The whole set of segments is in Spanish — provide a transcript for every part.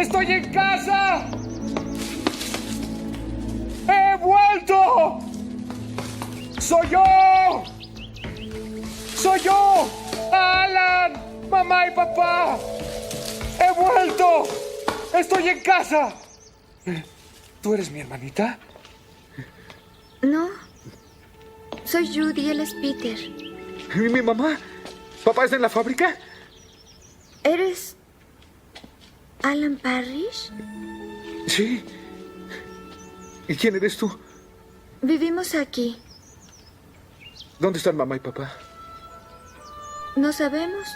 ¡Estoy en casa! ¡He vuelto! ¡Soy yo! ¡Soy yo! ¡Alan! ¡Mamá y papá! ¡He vuelto! ¡Estoy en casa! ¿Tú eres mi hermanita? No. Soy Judy, él es Peter. ¿Y mi mamá? ¿Papá está en la fábrica? ¿Eres Alan Parrish? Sí. ¿Y quién eres tú? Vivimos aquí. ¿Dónde están mamá y papá? No sabemos.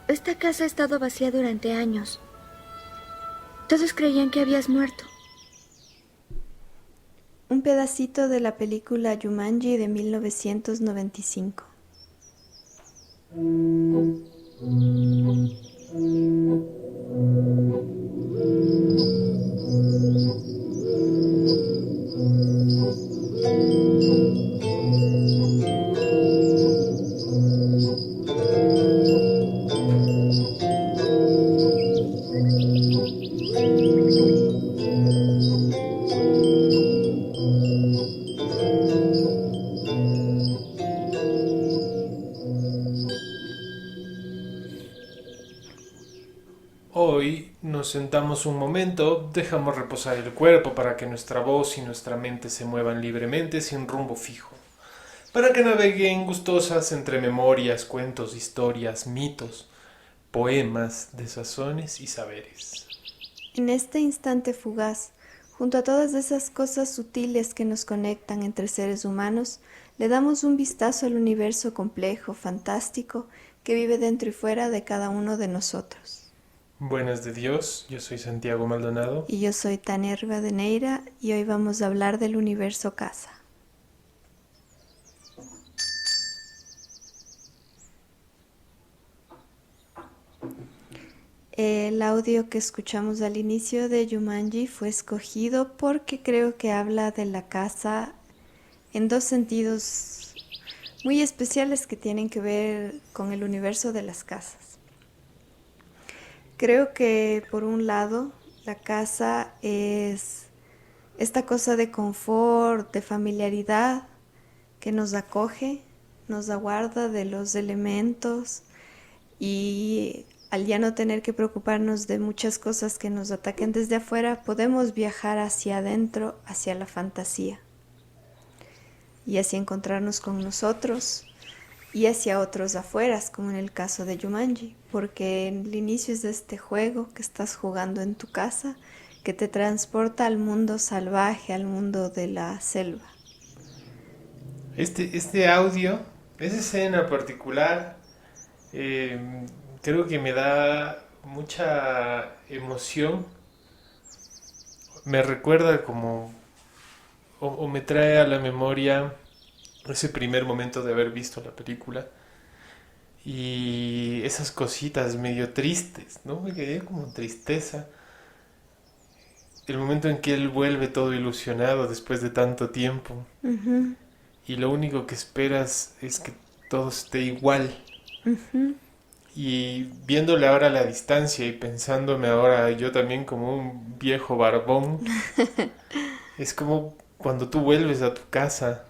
Esta casa ha estado vacía durante años. Todos creían que habías muerto. Un pedacito de la película Jumanji de 1995. Hoy nos sentamos un momento, dejamos reposar el cuerpo para que nuestra voz y nuestra mente se muevan libremente sin rumbo fijo, para que naveguen gustosas entre memorias, cuentos, historias, mitos, poemas, desazones y saberes. En este instante fugaz, junto a todas esas cosas sutiles que nos conectan entre seres humanos, le damos un vistazo al universo complejo, fantástico, que vive dentro y fuera de cada uno de nosotros. Buenas de Dios, yo soy Santiago Maldonado. Y yo soy Tania Rivadeneira y hoy vamos a hablar del universo casa. El audio que escuchamos al inicio de Jumanji fue escogido porque creo que habla de la casa en dos sentidos muy especiales que tienen que ver con el universo de las casas. Creo que por un lado la casa es esta cosa de confort, de familiaridad que nos acoge, nos aguarda de los elementos y al ya no tener que preocuparnos de muchas cosas que nos ataquen desde afuera, podemos viajar hacia adentro, hacia la fantasía y así encontrarnos con nosotros y hacia otros afueras, como en el caso de Jumanji, porque el inicio es de este juego que estás jugando en tu casa, que te transporta al mundo salvaje, al mundo de la selva. Este audio, esa escena particular, creo que me da mucha emoción. Me recuerda como, o me trae a la memoria ese primer momento de haber visto la película y esas cositas medio tristes, ¿no? Me quedé como tristeza. El momento en que él vuelve todo ilusionado después de tanto tiempo Uh-huh. y lo único que esperas es que todo esté igual. Uh-huh. Y viéndole ahora a la distancia y pensándome ahora yo también como un viejo barbón, es como cuando tú vuelves a tu casa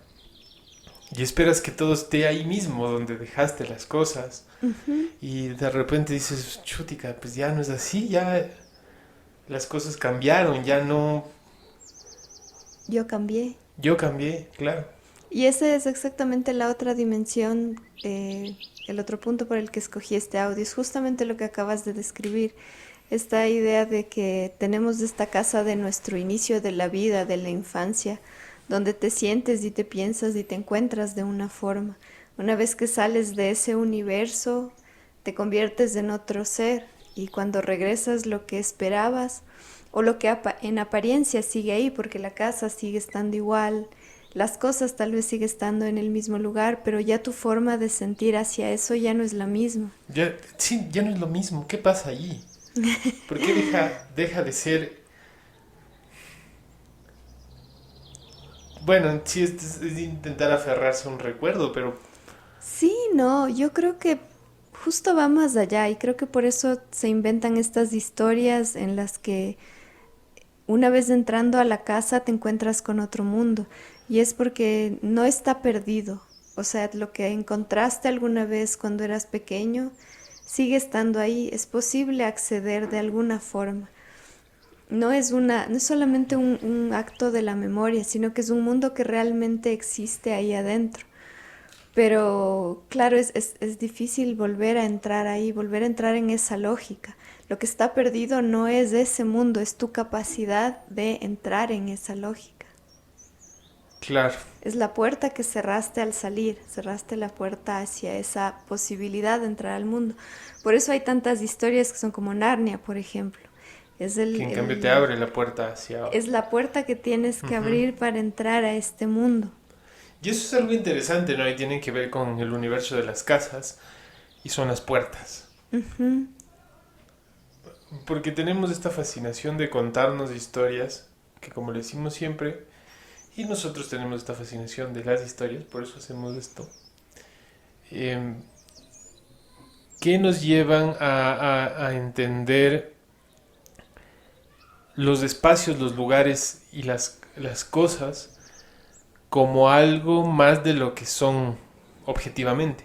y esperas que todo esté ahí mismo donde dejaste las cosas. Uh-huh. Y de repente dices, chutica, pues ya no es así, ya las cosas cambiaron, ya no... Yo cambié. Yo cambié, claro. Y esa es exactamente la otra dimensión, el otro punto por el que escogí este audio, es justamente lo que acabas de describir, esta idea de que tenemos esta casa de nuestro inicio de la vida, de la infancia, donde te sientes y te piensas y te encuentras de una forma. Una vez que sales de ese universo, te conviertes en otro ser y cuando regresas lo que esperabas o lo que en apariencia sigue ahí, porque la casa sigue estando igual, las cosas tal vez sigue estando en el mismo lugar, pero ya tu forma de sentir hacia eso ya no es la misma. Sí, ya no es lo mismo. ¿Qué pasa allí? ¿Por qué deja de ser? Bueno, sí, es intentar aferrarse a un recuerdo, pero Sí, no, yo creo que justo va más allá y creo que por eso se inventan estas historias en las que una vez entrando a la casa te encuentras con otro mundo y es porque no está perdido. O sea, lo que encontraste alguna vez cuando eras pequeño sigue estando ahí. Es posible acceder de alguna forma. No es solamente un acto de la memoria, sino que es un mundo que realmente existe ahí adentro. Pero claro, es difícil volver a entrar ahí, volver a entrar en esa lógica. Lo que está perdido no es ese mundo, es tu capacidad de entrar en esa lógica. Claro. Es la puerta que cerraste al salir, cerraste la puerta hacia esa posibilidad de entrar al mundo. Por eso hay tantas historias que son como Narnia, por ejemplo. Que en cambio te abre la puerta hacia... Es la puerta que tienes que abrir para entrar a este mundo. Y eso es algo interesante, ¿no? Y tiene que ver con el universo de las casas y son las puertas. Uh-huh. Porque tenemos esta fascinación de contarnos historias, que como le decimos siempre, y nosotros tenemos esta fascinación de las historias, por eso hacemos esto, que nos llevan a entender los espacios, los lugares y las cosas como algo más de lo que son objetivamente.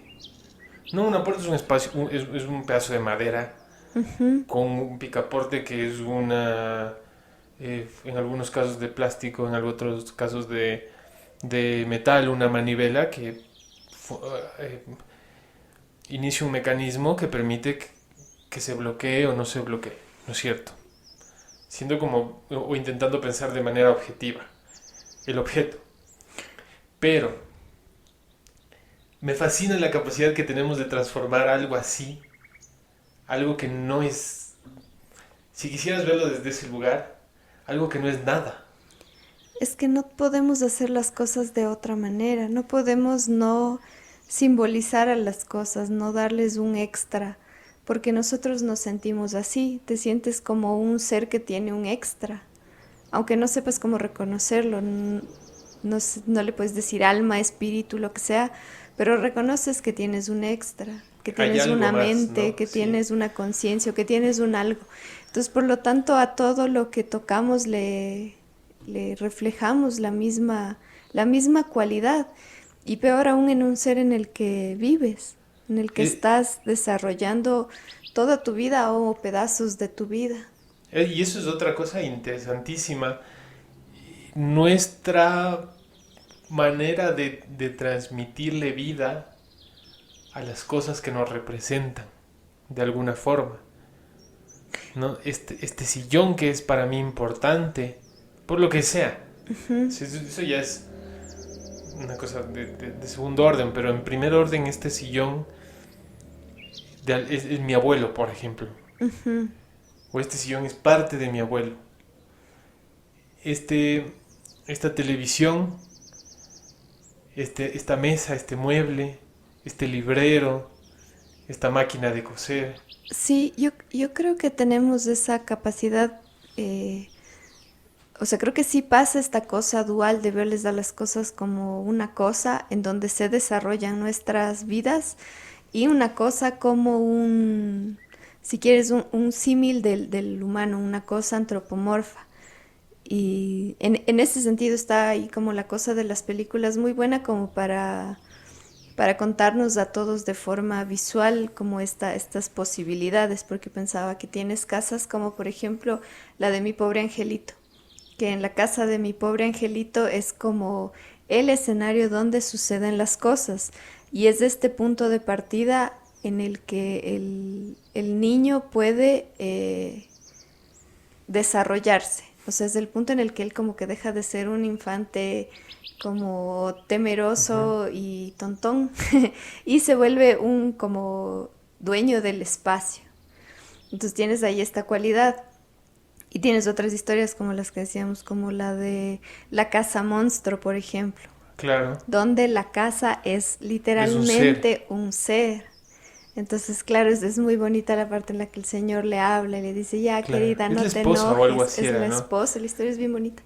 No, una puerta es un espacio, es un pedazo de madera Uh-huh. con un picaporte que es una, en algunos casos de plástico, en otros casos de metal, una manivela que inicia un mecanismo que permite que se bloquee o no se bloquee, ¿no es cierto? Siendo como, o intentando pensar de manera objetiva, el objeto. Pero me fascina la capacidad que tenemos de transformar algo así, algo que no es, si quisieras verlo desde ese lugar, algo que no es nada. Es que no podemos hacer las cosas de otra manera, no podemos no simbolizar a las cosas, no darles un extra, porque nosotros nos sentimos así, te sientes como un ser que tiene un extra, aunque no sepas cómo reconocerlo, no le puedes decir alma, espíritu, lo que sea, pero reconoces que tienes un extra, que tienes una mente, ¿no? Que tienes una conciencia, que tienes un algo. Entonces, por lo tanto, a todo lo que tocamos le reflejamos la misma cualidad. Y peor aún en un ser en el que vives, en el que estás desarrollando toda tu vida o pedazos de tu vida. Y eso es otra cosa interesantísima. Nuestra manera de transmitirle vida a las cosas que nos representan, de alguna forma, ¿no? Este sillón que es para mí importante, por lo que sea. Uh-huh. Eso ya es una cosa de segundo orden, pero en primer orden este sillón es mi abuelo, por ejemplo. Uh-huh. O este sillón es parte de mi abuelo. Esta televisión, esta mesa, este mueble, este librero, esta máquina de coser. Sí, yo creo que tenemos esa capacidad, o sea, creo que sí pasa esta cosa dual de verles a las cosas como una cosa en donde se desarrollan nuestras vidas y una cosa como si quieres, un símil del humano, una cosa antropomorfa. Y en ese sentido está ahí como la cosa de las películas muy buena como para contarnos a todos de forma visual como estas posibilidades, porque pensaba que tienes casas como por ejemplo la de Mi Pobre Angelito, que en la casa de Mi Pobre Angelito es como el escenario donde suceden las cosas y es este punto de partida en el que el niño puede desarrollarse. O sea, es el punto en el que él como que deja de ser un infante como temeroso uh-huh. y tontón y se vuelve un como dueño del espacio. Entonces tienes ahí esta cualidad y tienes otras historias como las que decíamos, como la de La Casa Monstruo, por ejemplo. Claro. Donde la casa es literalmente un ser. Entonces, claro, es muy bonita la parte en la que el señor le habla y le dice, ya, claro. Querida, no te enojes. O algo así es era, la ¿no? esposa, la historia es bien bonita.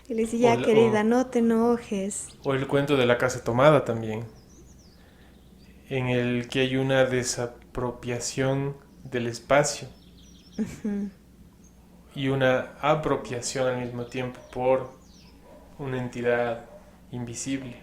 Y le dice, ya, querida, no te enojes. O el cuento de la casa tomada también. en el que hay una desapropiación del espacio y una apropiación al mismo tiempo por una entidad invisible.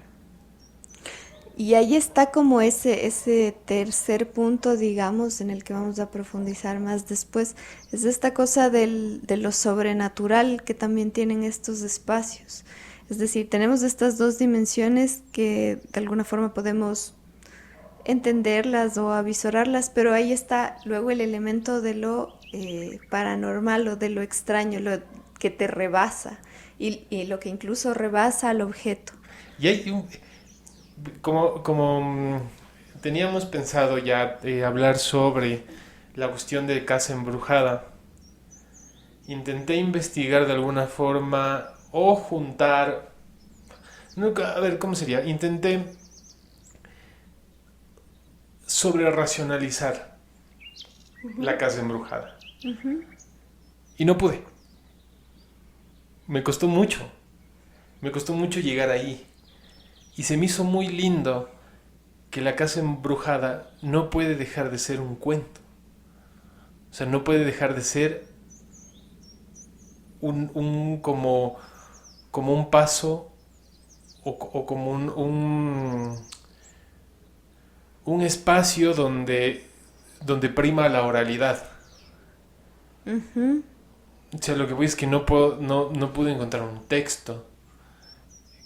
Y ahí está como ese tercer punto, digamos, en el que vamos a profundizar más después. Es esta cosa de lo sobrenatural que también tienen estos espacios. Es decir, tenemos estas dos dimensiones que de alguna forma podemos entenderlas o avisorarlas, pero ahí está luego el elemento de lo paranormal o de lo extraño, lo que te rebasa y lo que incluso rebasa al objeto. Y hay como teníamos pensado ya hablar sobre la cuestión de casa embrujada, intenté investigar de alguna forma o juntar, a ver, ¿cómo sería? Intenté sobre racionalizar la casa embrujada. Y no pude. Me costó mucho llegar ahí. Y se me hizo muy lindo que la casa embrujada no puede dejar de ser un cuento. O sea, no puede dejar de ser como un paso o como un espacio donde prima la oralidad. O sea, lo que voy es que no pude encontrar un texto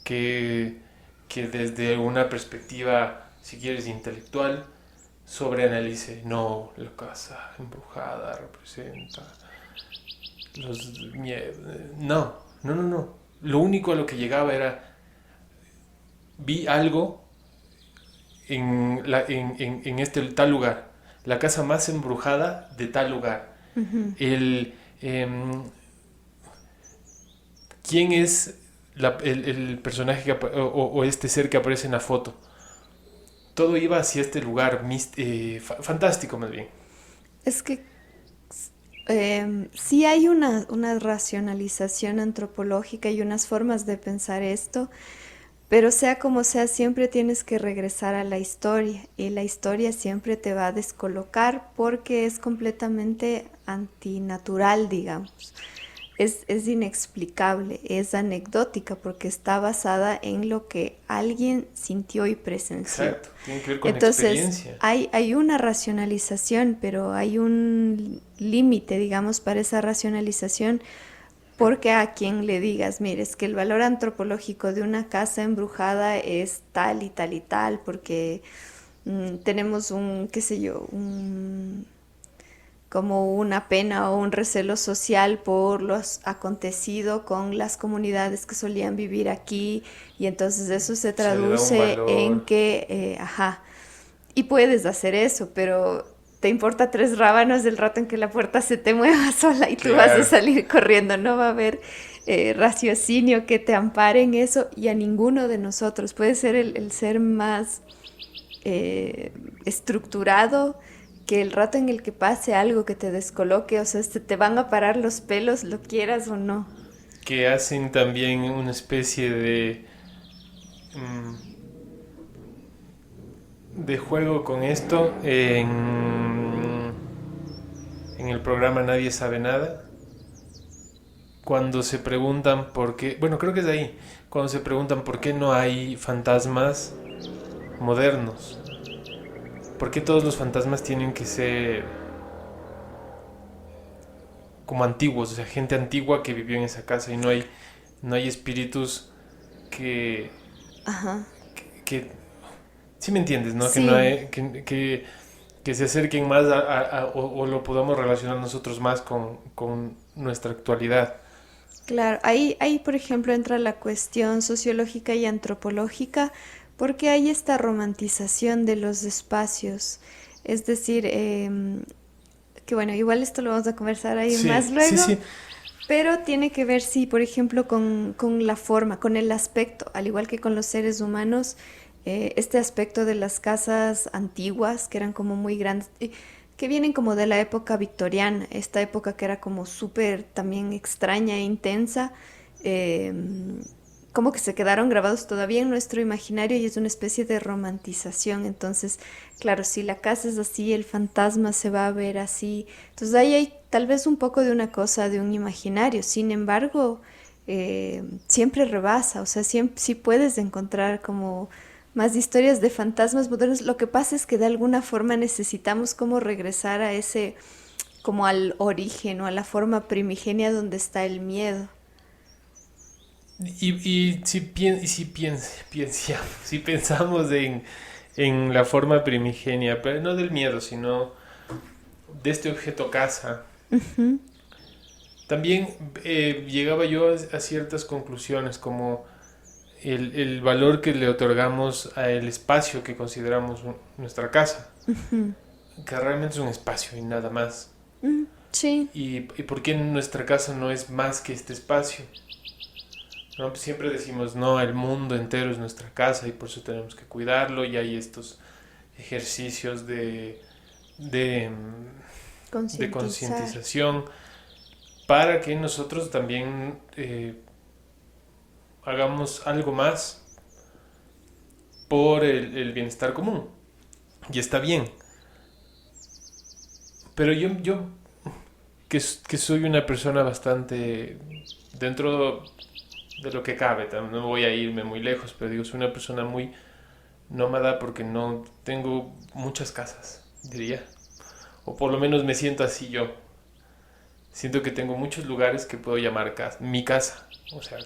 que desde una perspectiva, si quieres, intelectual, sobreanalice. No, la casa embrujada representa los miedos. No. Lo único a lo que llegaba era, vi algo en este tal lugar, la casa más embrujada de tal lugar. ¿Quién es el personaje o este ser que aparece en la foto? Todo iba hacia este lugar fantástico, más bien. Es que sí hay una racionalización antropológica y unas formas de pensar esto, pero sea como sea, siempre tienes que regresar a la historia y la historia siempre te va a descolocar porque es completamente antinatural, digamos. Es inexplicable, es anecdótica porque está basada en lo que alguien sintió y presenció. Exacto, tiene que ver con Entonces, experiencia. hay una racionalización, pero hay un límite, digamos, para esa racionalización, porque a quien le digas, mire, es que el valor antropológico de una casa embrujada es tal y tal y tal, porque tenemos qué sé yo, como una pena o un recelo social por los acontecido con las comunidades que solían vivir aquí, y entonces eso se traduce en que, y puedes hacer eso, pero te importa 3 rábanos del rato en que la puerta se te mueva sola y tú vas a salir corriendo, no va a haber raciocinio que te ampare en eso, y a ninguno de nosotros. Puede ser el ser más estructurado, que el rato en el que pase algo que te descoloque, o sea, te van a parar los pelos, lo quieras o no. Que hacen también una especie de juego con esto en el programa Nadie Sabe Nada, cuando se preguntan por qué, bueno, creo que es ahí, cuando se preguntan por qué no hay fantasmas modernos. ¿Por qué todos los fantasmas tienen que ser como antiguos? O sea, gente antigua que vivió en esa casa, y no hay espíritus que sí me entiendes, ¿no? Sí. Que no hay, que se acerquen más o lo podamos relacionar nosotros más con nuestra actualidad. Claro, ahí, por ejemplo, entra la cuestión sociológica y antropológica, porque hay esta romantización de los espacios. Es decir, que bueno, igual esto lo vamos a conversar ahí más luego, Sí. pero tiene que ver, sí, por ejemplo, con la forma, con el aspecto, al igual que con los seres humanos, este aspecto de las casas antiguas, que eran como muy grandes, que vienen como de la época victoriana, esta época que era como súper también extraña e intensa, como que se quedaron grabados todavía en nuestro imaginario y es una especie de romantización. Entonces, claro, si la casa es así, el fantasma se va a ver así. Entonces ahí hay tal vez un poco de una cosa, de un imaginario. Sin embargo, siempre rebasa, o sea, siempre, sí puedes encontrar como más historias de fantasmas modernos. Lo que pasa es que de alguna forma necesitamos como regresar a ese, como al origen o a la forma primigenia donde está el miedo. Y si pensamos en la forma primigenia, pero no del miedo, sino de este objeto casa, también llegaba yo a ciertas conclusiones, como el valor que le otorgamos al espacio que consideramos nuestra casa, que realmente es un espacio y nada más. Sí. ¿Y por qué nuestra casa no es más que este espacio? ¿No? Pues siempre decimos, no, el mundo entero es nuestra casa y por eso tenemos que cuidarlo, y hay estos ejercicios de concientización para que nosotros también hagamos algo más por el bienestar común. Y está bien. Pero yo que soy una persona bastante, dentro de lo que cabe, no voy a irme muy lejos, pero digo, soy una persona muy nómada porque no tengo muchas casas, diría. O por lo menos me siento así yo. Siento que tengo muchos lugares que puedo llamar casa, mi casa. O sea,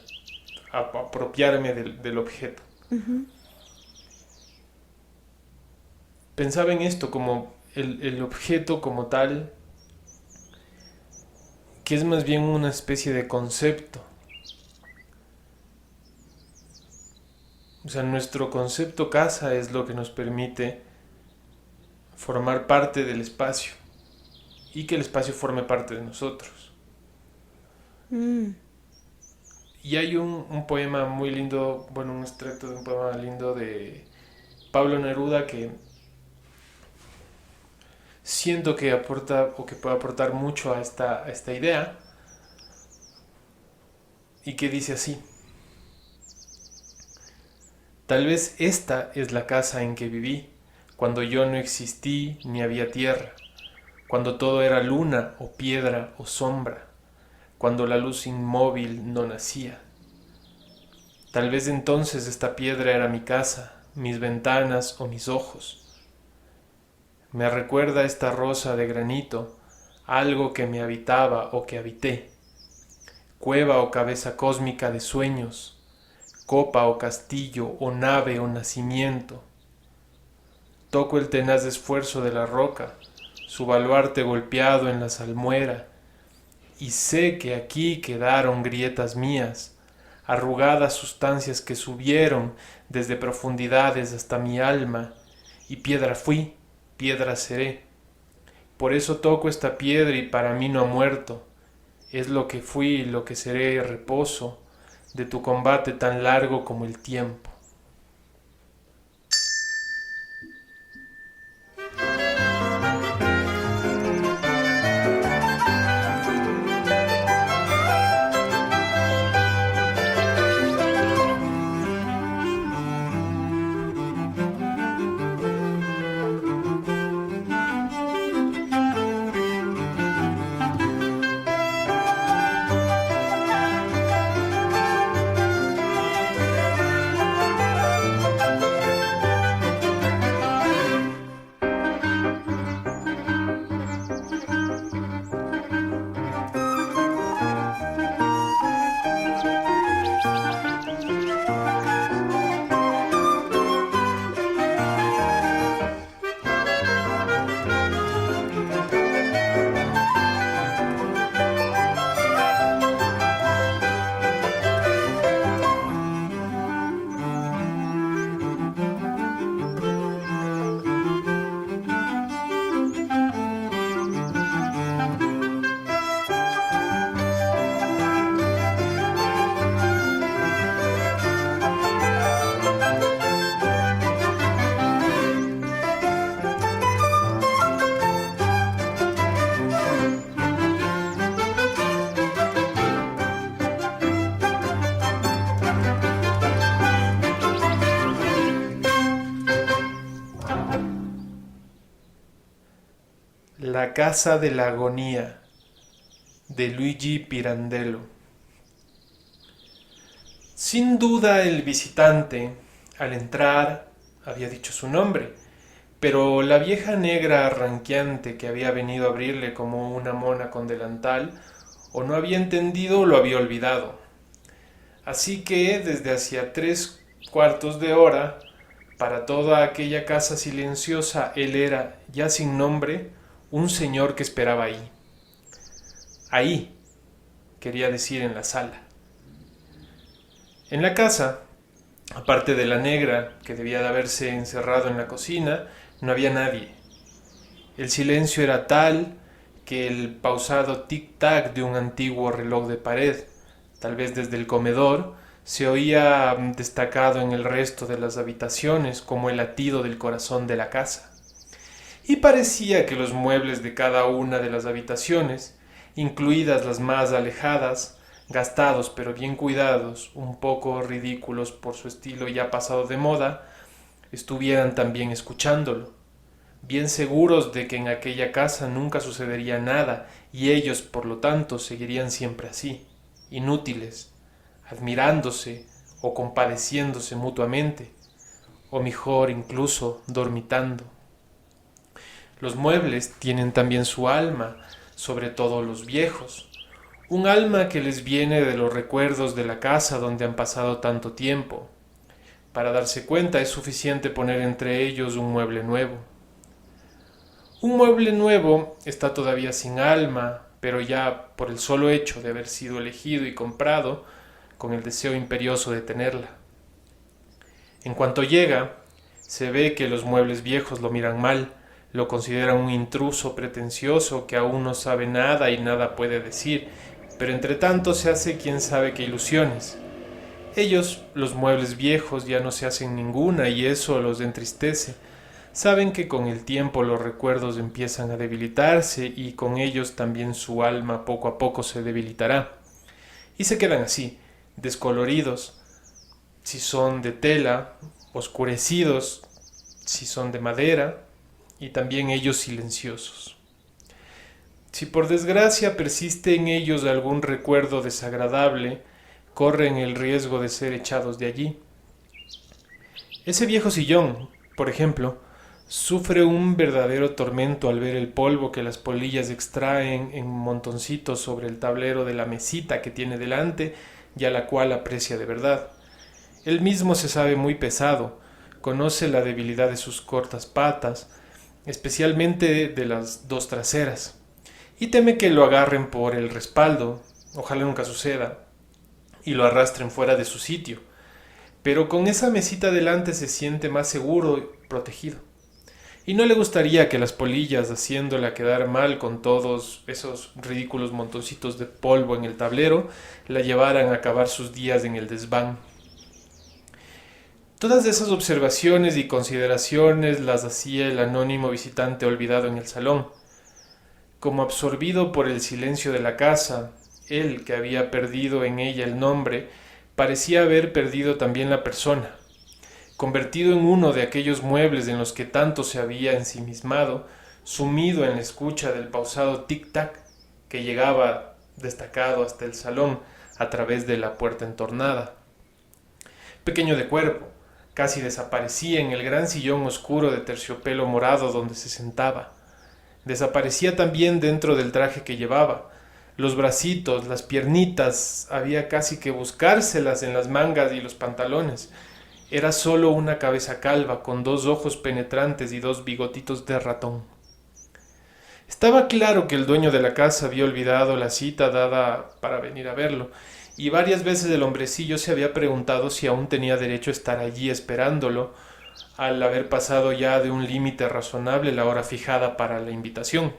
apropiarme del objeto. Pensaba en esto como el objeto como tal, que es más bien una especie de concepto. O sea, nuestro concepto casa es lo que nos permite formar parte del espacio y que el espacio forme parte de nosotros. Y hay un poema muy lindo, bueno, un extracto de un poema lindo de Pablo Neruda que siento que aporta o que puede aportar mucho a esta idea, y que dice así: tal vez esta es la casa en que viví, cuando yo no existí ni había tierra, cuando todo era luna o piedra o sombra, cuando la luz inmóvil no nacía. Tal vez entonces esta piedra era mi casa, mis ventanas o mis ojos. Me recuerda esta rosa de granito, algo que me habitaba o que habité, cueva o cabeza cósmica de sueños, copa o castillo o nave o nacimiento. Toco el tenaz esfuerzo de la roca, su baluarte golpeado en la salmuera, y sé que aquí quedaron grietas mías, arrugadas sustancias que subieron desde profundidades hasta mi alma, y piedra fui, piedra seré. Por eso toco esta piedra y para mí no ha muerto, es lo que fui y lo que seré, reposo de tu combate tan largo como el tiempo. La casa de la agonía, de Luigi Pirandello. Sin duda el visitante, al entrar, había dicho su nombre, pero la vieja negra ranqueante que había venido a abrirle como una mona con delantal, o no había entendido o lo había olvidado. Así que desde hacía 3/4 de hora, para toda aquella casa silenciosa, él era, ya sin nombre, un señor que esperaba ahí. Ahí, quería decir en la sala. En la casa, aparte de la negra, que debía de haberse encerrado en la cocina, no había nadie. El silencio era tal que el pausado tic-tac de un antiguo reloj de pared, tal vez desde el comedor, se oía destacado en el resto de las habitaciones como el latido del corazón de la casa. Y parecía que los muebles de cada una de las habitaciones, incluidas las más alejadas, gastados pero bien cuidados, un poco ridículos por su estilo ya pasado de moda, estuvieran también escuchándolo, bien seguros de que en aquella casa nunca sucedería nada y ellos, por lo tanto, seguirían siempre así, inútiles, admirándose o compadeciéndose mutuamente, o mejor incluso dormitando. Los muebles tienen también su alma, sobre todo los viejos, un alma que les viene de los recuerdos de la casa donde han pasado tanto tiempo. Para darse cuenta es suficiente poner entre ellos un mueble nuevo. Un mueble nuevo está todavía sin alma, pero ya por el solo hecho de haber sido elegido y comprado, con el deseo imperioso de tenerla. En cuanto llega, se ve que los muebles viejos lo miran mal, lo consideran un intruso pretencioso que aún no sabe nada y nada puede decir, pero entre tanto se hace quién sabe qué ilusiones. Ellos, los muebles viejos, ya no se hacen ninguna y eso los entristece. Saben que con el tiempo los recuerdos empiezan a debilitarse y con ellos también su alma poco a poco se debilitará. Y se quedan así, descoloridos, si son de tela, oscurecidos, si son de madera, y también ellos silenciosos. Si por desgracia persiste en ellos algún recuerdo desagradable, corren el riesgo de ser echados de allí. Ese viejo sillón, por ejemplo, sufre un verdadero tormento al ver el polvo que las polillas extraen en montoncitos sobre el tablero de la mesita que tiene delante y a la cual aprecia de verdad. Él mismo se sabe muy pesado, conoce la debilidad de sus cortas patas, especialmente de las dos traseras, y teme que lo agarren por el respaldo, ojalá nunca suceda, y lo arrastren fuera de su sitio, pero con esa mesita delante se siente más seguro y protegido. Y no le gustaría que las polillas, haciéndola quedar mal con todos esos ridículos montoncitos de polvo en el tablero, la llevaran a acabar sus días en el desván. Todas esas observaciones y consideraciones las hacía el anónimo visitante olvidado en el salón. Como absorbido por el silencio de la casa, él, que había perdido en ella el nombre, parecía haber perdido también la persona. Convertido en uno de aquellos muebles en los que tanto se había ensimismado, sumido en la escucha del pausado tic-tac que llegaba destacado hasta el salón a través de la puerta entornada. Pequeño de cuerpo, casi desaparecía en el gran sillón oscuro de terciopelo morado donde se sentaba. Desaparecía también dentro del traje que llevaba. Los bracitos, las piernitas, había casi que buscárselas en las mangas y los pantalones. Era solo una cabeza calva, con 2 ojos penetrantes y 2 bigotitos de ratón. Estaba claro que el dueño de la casa había olvidado la cita dada para venir a verlo, y varias veces el hombrecillo se había preguntado si aún tenía derecho a estar allí esperándolo, al haber pasado ya de un límite razonable la hora fijada para la invitación.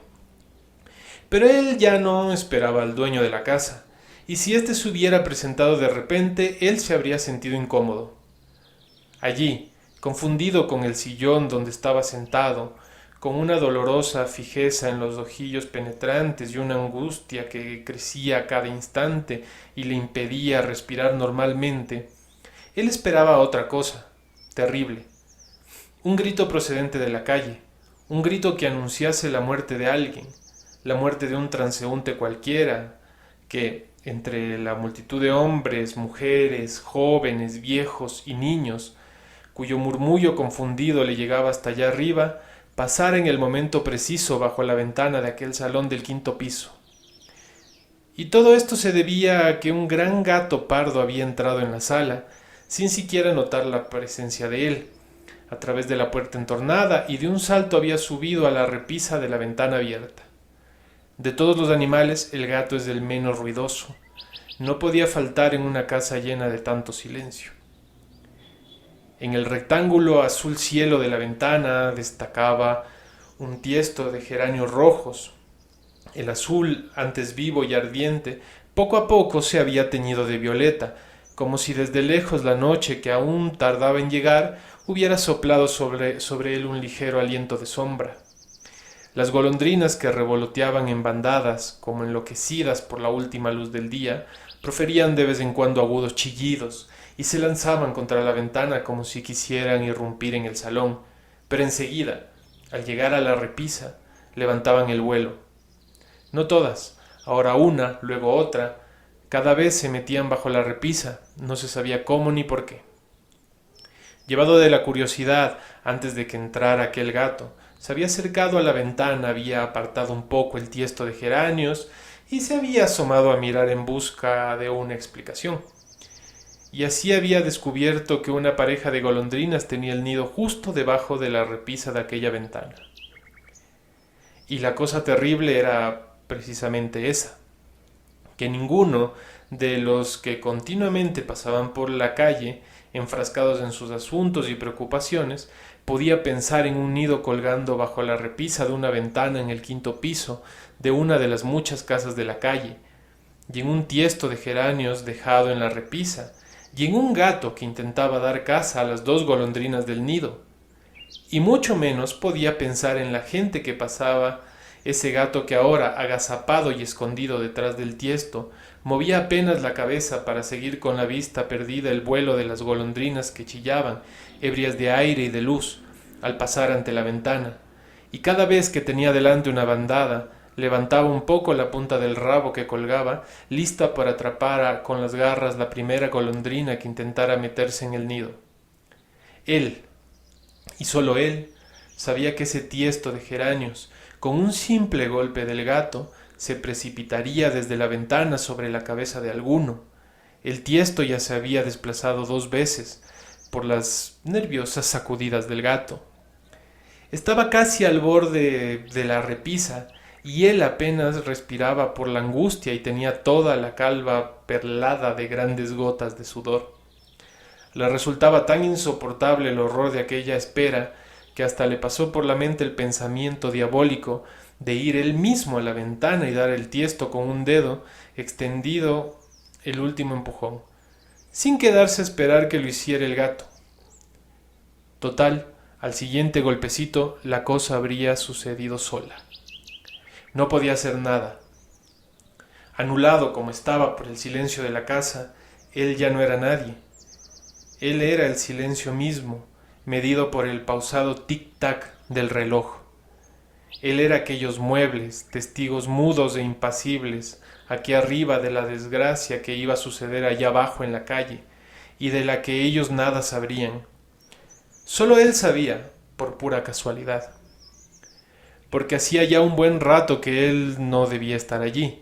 Pero él ya no esperaba al dueño de la casa, y si éste se hubiera presentado de repente, él se habría sentido incómodo. Allí, confundido con el sillón donde estaba sentado, con una dolorosa fijeza en los ojillos penetrantes y una angustia que crecía a cada instante y le impedía respirar normalmente, él esperaba otra cosa, terrible. Un grito procedente de la calle, un grito que anunciase la muerte de alguien, la muerte de un transeúnte cualquiera, que, entre la multitud de hombres, mujeres, jóvenes, viejos y niños, cuyo murmullo confundido le llegaba hasta allá arriba, pasara en el momento preciso bajo la ventana de aquel salón del 5.º piso. Y todo esto se debía a que un gran gato pardo había entrado en la sala, sin siquiera notar la presencia de él, a través de la puerta entornada, y de un salto había subido a la repisa de la ventana abierta. De todos los animales, el gato es el menos ruidoso. No podía faltar en una casa llena de tanto silencio. En el rectángulo azul cielo de la ventana destacaba un tiesto de geranios rojos. El azul, antes vivo y ardiente, poco a poco se había teñido de violeta, como si desde lejos la noche, que aún tardaba en llegar, hubiera soplado sobre él un ligero aliento de sombra. Las golondrinas, que revoloteaban en bandadas, como enloquecidas por la última luz del día, proferían de vez en cuando agudos chillidos y se lanzaban contra la ventana como si quisieran irrumpir en el salón, pero enseguida, al llegar a la repisa, levantaban el vuelo. No todas, ahora una, luego otra, cada vez se metían bajo la repisa, no se sabía cómo ni por qué. Llevado de la curiosidad, antes de que entrara aquel gato, se había acercado a la ventana, había apartado un poco el tiesto de geranios y se había asomado a mirar en busca de una explicación. Y así había descubierto que una pareja de golondrinas tenía el nido justo debajo de la repisa de aquella ventana. Y la cosa terrible era precisamente esa, que ninguno de los que continuamente pasaban por la calle, enfrascados en sus asuntos y preocupaciones, podía pensar en un nido colgando bajo la repisa de una ventana en el 5.º piso de una de las muchas casas de la calle, y en un tiesto de geranios dejado en la repisa, y en un gato que intentaba dar caza a las 2 golondrinas del nido. Y mucho menos podía pensar en la gente que pasaba, ese gato que ahora, agazapado y escondido detrás del tiesto, movía apenas la cabeza para seguir con la vista perdida el vuelo de las golondrinas que chillaban, ebrias de aire y de luz, al pasar ante la ventana, y cada vez que tenía delante una bandada, levantaba un poco la punta del rabo que colgaba, lista para atrapar con las garras la primera golondrina que intentara meterse en el nido. Él, y sólo él, sabía que ese tiesto de geranios, con un simple golpe del gato, se precipitaría desde la ventana sobre la cabeza de alguno. El tiesto ya se había desplazado 2 veces por las nerviosas sacudidas del gato. Estaba casi al borde de la repisa y él apenas respiraba por la angustia y tenía toda la calva perlada de grandes gotas de sudor. Le resultaba tan insoportable el horror de aquella espera que hasta le pasó por la mente el pensamiento diabólico de ir él mismo a la ventana y dar el tiesto con un dedo extendido el último empujón, sin quedarse a esperar que lo hiciera el gato. Total, al siguiente golpecito la cosa habría sucedido sola. No podía hacer nada. Anulado como estaba por el silencio de la casa, él ya no era nadie. Él era el silencio mismo, medido por el pausado tic-tac del reloj. Él era aquellos muebles, testigos mudos e impasibles, aquí arriba de la desgracia que iba a suceder allá abajo en la calle, y de la que ellos nada sabrían. Solo él sabía, por pura casualidad, porque hacía ya un buen rato que él no debía estar allí.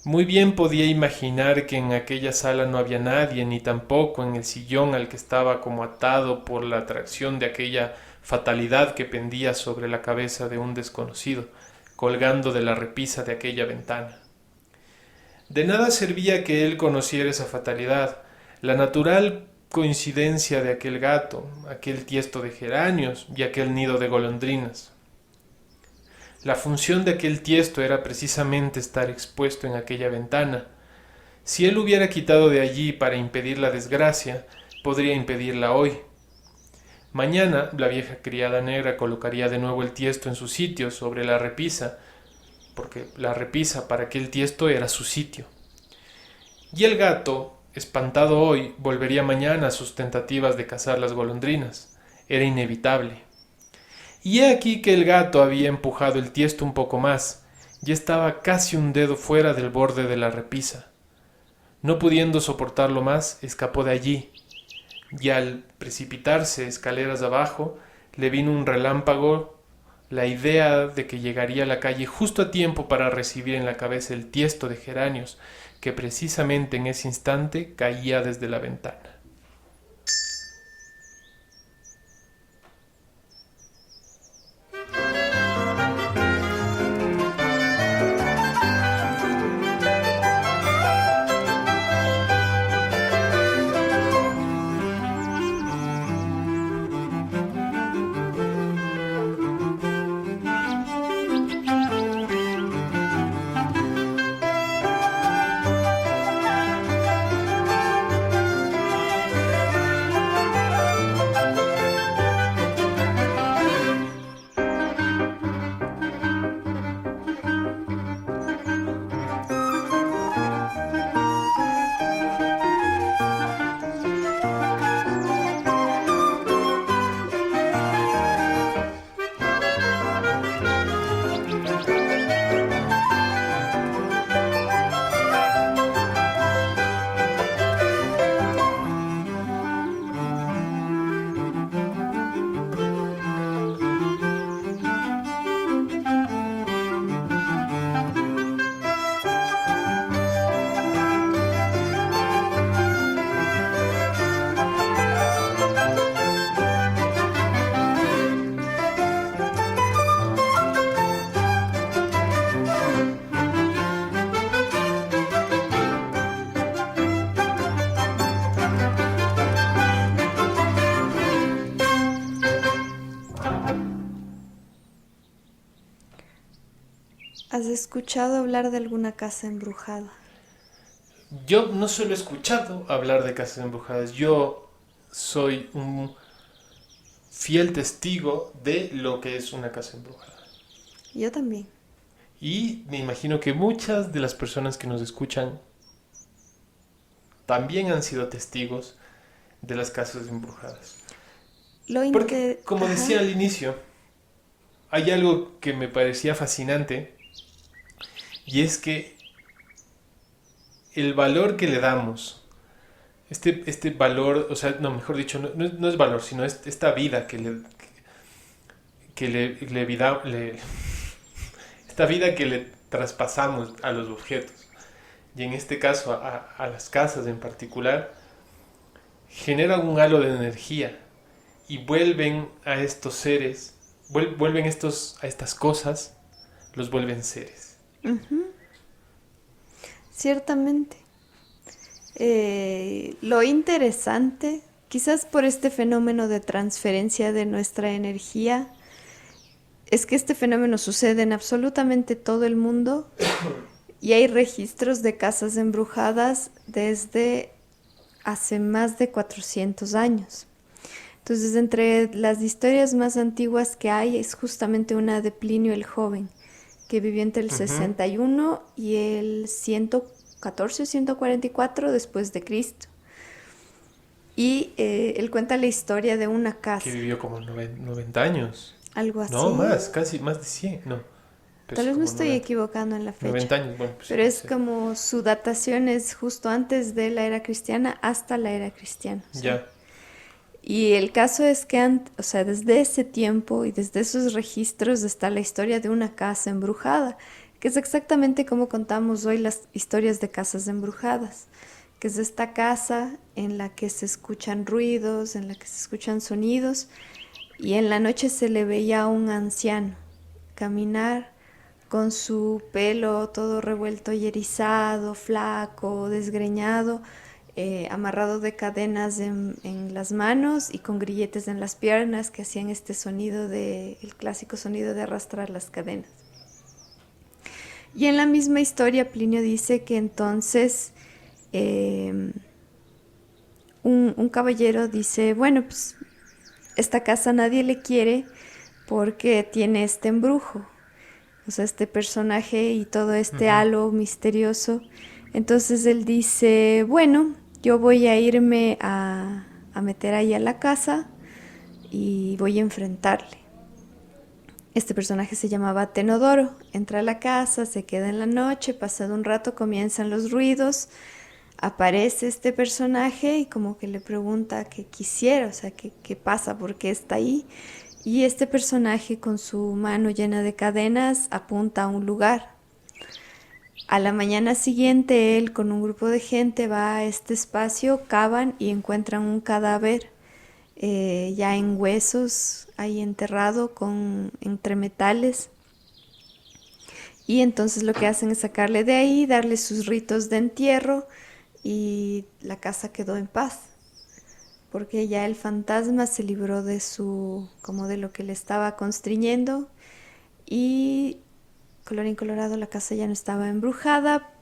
Muy bien podía imaginar que en aquella sala no había nadie, ni tampoco en el sillón al que estaba como atado por la atracción de aquella fatalidad que pendía sobre la cabeza de un desconocido, colgando de la repisa de aquella ventana. De nada servía que él conociera esa fatalidad, la natural coincidencia de aquel gato, aquel tiesto de geranios y aquel nido de golondrinas. La función de aquel tiesto era precisamente estar expuesto en aquella ventana. Si él hubiera quitado de allí para impedir la desgracia, podría impedirla hoy. Mañana la vieja criada negra colocaría de nuevo el tiesto en su sitio sobre la repisa, porque la repisa para aquel tiesto era su sitio. Y el gato, espantado hoy, volvería mañana a sus tentativas de cazar las golondrinas. Era inevitable. Y he aquí que el gato había empujado el tiesto un poco más, y estaba casi un dedo fuera del borde de la repisa. No pudiendo soportarlo más, escapó de allí, y al precipitarse escaleras abajo, le vino un relámpago la idea de que llegaría a la calle justo a tiempo para recibir en la cabeza el tiesto de geranios que precisamente en ese instante caía desde la ventana. ¿Has escuchado hablar de alguna casa embrujada? Yo no solo he escuchado hablar de casas embrujadas, yo soy un fiel testigo de lo que es una casa embrujada. Yo también. Y me imagino que muchas de las personas que nos escuchan también han sido testigos de las casas embrujadas. Porque, como decía al inicio, hay algo que me parecía fascinante, y es que el valor que le damos, este valor, o sea, no, mejor dicho, no es valor, sino esta vida esta vida que le traspasamos a los objetos, y en este caso a las casas en particular, genera un halo de energía y vuelven a estos seres, vuelven a estas cosas, los vuelven seres. Uh-huh. Ciertamente. Lo interesante, quizás por este fenómeno de transferencia de nuestra energía, es que este fenómeno sucede en absolutamente todo el mundo y hay registros de casas embrujadas desde hace más de 400 años. Entonces, entre las historias más antiguas que hay es justamente una de Plinio el Joven, que vivió entre el 61 y el 114 o 144 después de Cristo. Y él cuenta la historia de una casa. Que vivió como 90 años. Algo así. No, más, casi más de 100, no. Tal vez me estoy equivocando en la fecha. 90 años, bueno. Pues pero sí, es como su datación es justo antes de la era cristiana hasta la era cristiana. ¿Sí? Ya. Y el caso es que, o sea, desde ese tiempo y desde esos registros está la historia de una casa embrujada, que es exactamente como contamos hoy las historias de casas embrujadas, que es esta casa en la que se escuchan ruidos, en la que se escuchan sonidos, y en la noche se le veía a un anciano caminar con su pelo todo revuelto y erizado, flaco, desgreñado, amarrado de cadenas en las manos y con grilletes en las piernas que hacían este sonido el clásico sonido de arrastrar las cadenas. Y en la misma historia Plinio dice que entonces un caballero dice, bueno, pues esta casa nadie le quiere porque tiene este embrujo, o sea, este personaje y todo este halo misterioso. Entonces él dice, bueno, yo voy a irme a meter ahí a la casa y voy a enfrentarle. Este personaje se llamaba Tenodoro. Entra a la casa, se queda en la noche, pasado un rato comienzan los ruidos, aparece este personaje y como que le pregunta qué quisiera, o sea, qué pasa, por qué está ahí. Y este personaje con su mano llena de cadenas apunta a un lugar. A la mañana siguiente él con un grupo de gente va a este espacio, cavan y encuentran un cadáver ya en huesos, ahí enterrado entre metales. Y entonces lo que hacen es sacarle de ahí, darle sus ritos de entierro y la casa quedó en paz. Porque ya el fantasma se libró de como de lo que le estaba constriñendo y colorín colorado la casa ya no estaba embrujada,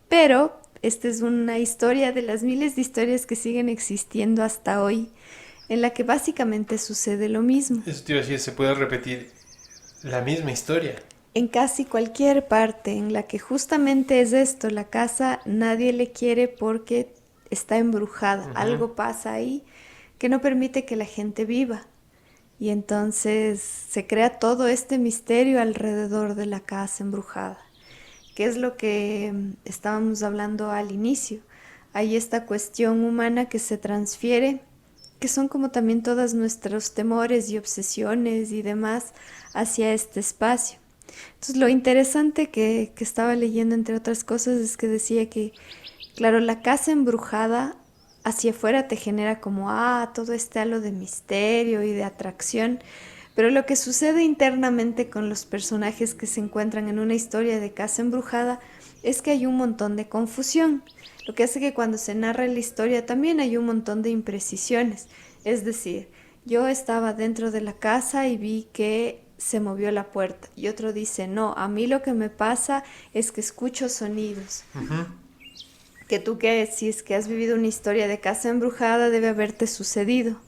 pero esta es una historia de las miles de historias que siguen existiendo hasta hoy, en la que básicamente sucede lo mismo. Eso te iba a decir, se puede repetir la misma historia. En casi cualquier parte en la que justamente es esto, la casa nadie le quiere porque está embrujada, algo pasa ahí que no permite que la gente viva. Y entonces se crea todo este misterio alrededor de la casa embrujada, que es lo que estábamos hablando al inicio. Hay esta cuestión humana que se transfiere, que son como también todos nuestros temores y obsesiones y demás hacia este espacio. Entonces lo interesante que estaba leyendo, entre otras cosas, es que decía que, claro, la casa embrujada hacia afuera te genera como, todo este halo de misterio y de atracción, pero lo que sucede internamente con los personajes que se encuentran en una historia de casa embrujada es que hay un montón de confusión, lo que hace que cuando se narra la historia también hay un montón de imprecisiones. Es decir, yo estaba dentro de la casa y vi que se movió la puerta y otro dice, no, a mí lo que me pasa es que escucho sonidos. Que tú que si es que has vivido una historia de casa embrujada debe haberte sucedido,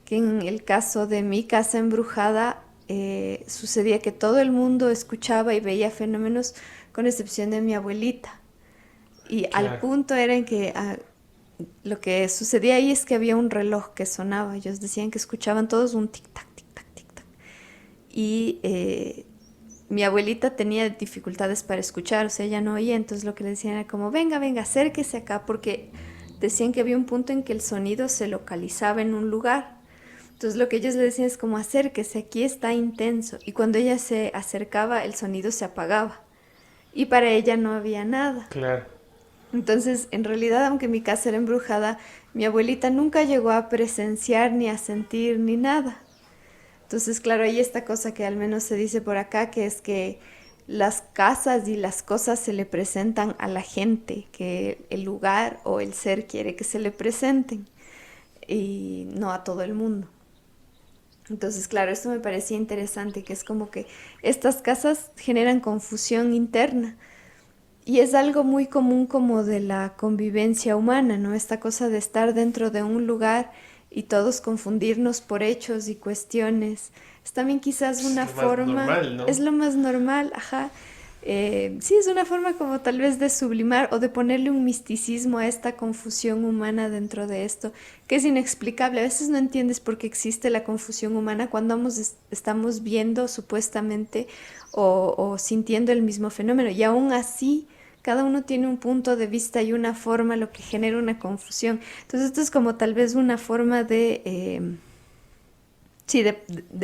que en el caso de mi casa embrujada sucedía que todo el mundo escuchaba y veía fenómenos con excepción de mi abuelita. Y Claro. al punto era en que lo que sucedía ahí es que había un reloj que sonaba. Ellos decían que escuchaban todos un tic-tac, tic-tac, tic-tac. Y mi abuelita tenía dificultades para escuchar, o sea, ella no oía, entonces lo que le decían era como, venga, acérquese acá, porque decían que había un punto en que el sonido se localizaba en un lugar. Entonces lo que ellos le decían es como, acérquese, aquí está intenso. Y cuando ella se acercaba, el sonido se apagaba. Y para ella no había nada. Claro. Entonces, en realidad, aunque mi casa era embrujada, mi abuelita nunca llegó a presenciar, ni a sentir, ni nada. Entonces, claro, hay esta cosa que al menos se dice por acá, que es que las casas y las cosas se le presentan a la gente, que el lugar o el ser quiere que se le presenten, y no a todo el mundo. Entonces, claro, esto me parecía interesante, que es como que estas casas generan confusión interna. Y es algo muy común como de la convivencia humana, ¿no? Esta cosa de estar dentro de un lugar y todos confundirnos por hechos y cuestiones. Es también quizás Es una lo más forma... normal, ¿no? Es lo más normal, ajá. Sí, es una forma como tal vez de sublimar o de ponerle un misticismo a esta confusión humana dentro de esto, que es inexplicable. A veces no entiendes por qué existe la confusión humana cuando estamos viendo supuestamente o sintiendo el mismo fenómeno. Y aún así, cada uno tiene un punto de vista y una forma, lo que genera una confusión. Entonces esto es como tal vez una forma de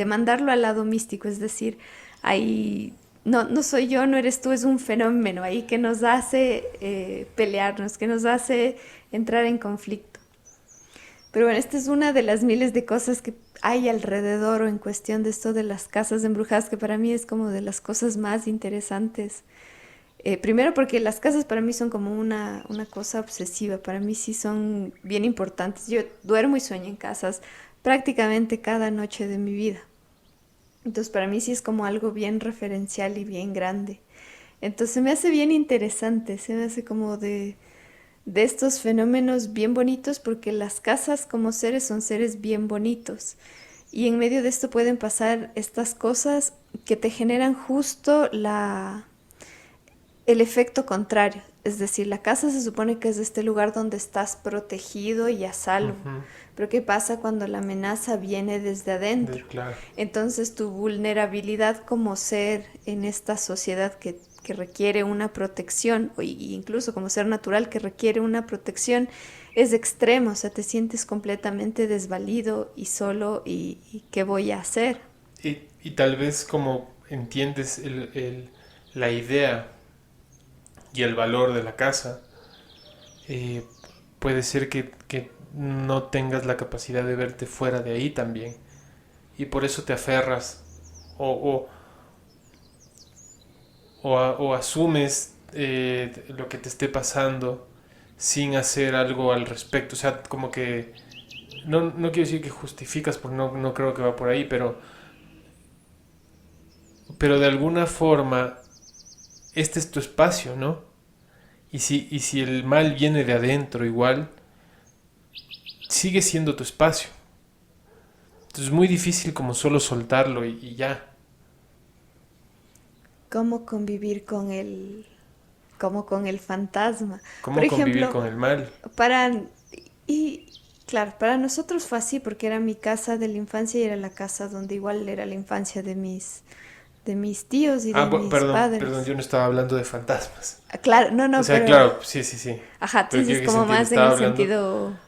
mandarlo al lado místico, es decir, ahí no soy yo, no eres tú, es un fenómeno ahí que nos hace pelearnos, que nos hace entrar en conflicto. Pero bueno, esta es una de las miles de cosas que hay alrededor o en cuestión de esto de las casas embrujadas, que para mí es como de las cosas más interesantes. Primero porque las casas para mí son como una cosa obsesiva, para mí sí son bien importantes. Yo duermo y sueño en casas prácticamente cada noche de mi vida. Entonces para mí sí es como algo bien referencial y bien grande. Entonces se me hace bien interesante, se me hace como de estos fenómenos bien bonitos porque las casas como seres son seres bien bonitos. Y en medio de esto pueden pasar estas cosas que te generan justo el efecto contrario. Es decir, la casa se supone que es este lugar donde estás protegido y a salvo. Ujú. Pero ¿qué pasa cuando la amenaza viene desde adentro? Claro. Entonces tu vulnerabilidad como ser en esta sociedad que requiere una protección, o incluso como ser natural que requiere una protección, es extremo. O sea, te sientes completamente desvalido y solo y ¿qué voy a hacer? Y tal vez como entiendes la idea y el valor de la casa, eh, puede ser que no tengas la capacidad de verte fuera de ahí también. Y por eso te aferras o, o asumes lo que te esté pasando sin hacer algo al respecto. O sea, como que no quiero decir que justificas, porque no creo que va por ahí, pero de alguna forma este es tu espacio, ¿no? Y si el mal viene de adentro igual, sigue siendo tu espacio. Entonces es muy difícil como solo soltarlo y ya. ¿Cómo convivir con como con el fantasma? ¿Cómo Por convivir ejemplo, con el mal? para, y claro, para nosotros fue así porque era mi casa de la infancia y era la casa donde igual era la infancia de mis tíos y Ah, de mis perdón, padres. yo no estaba hablando de fantasmas. Ah, claro, no, O no, sea, pero, claro, sí, sí, sí. ajá, tú Pero dices quiero que se como entienda, más en estaba el hablando... sentido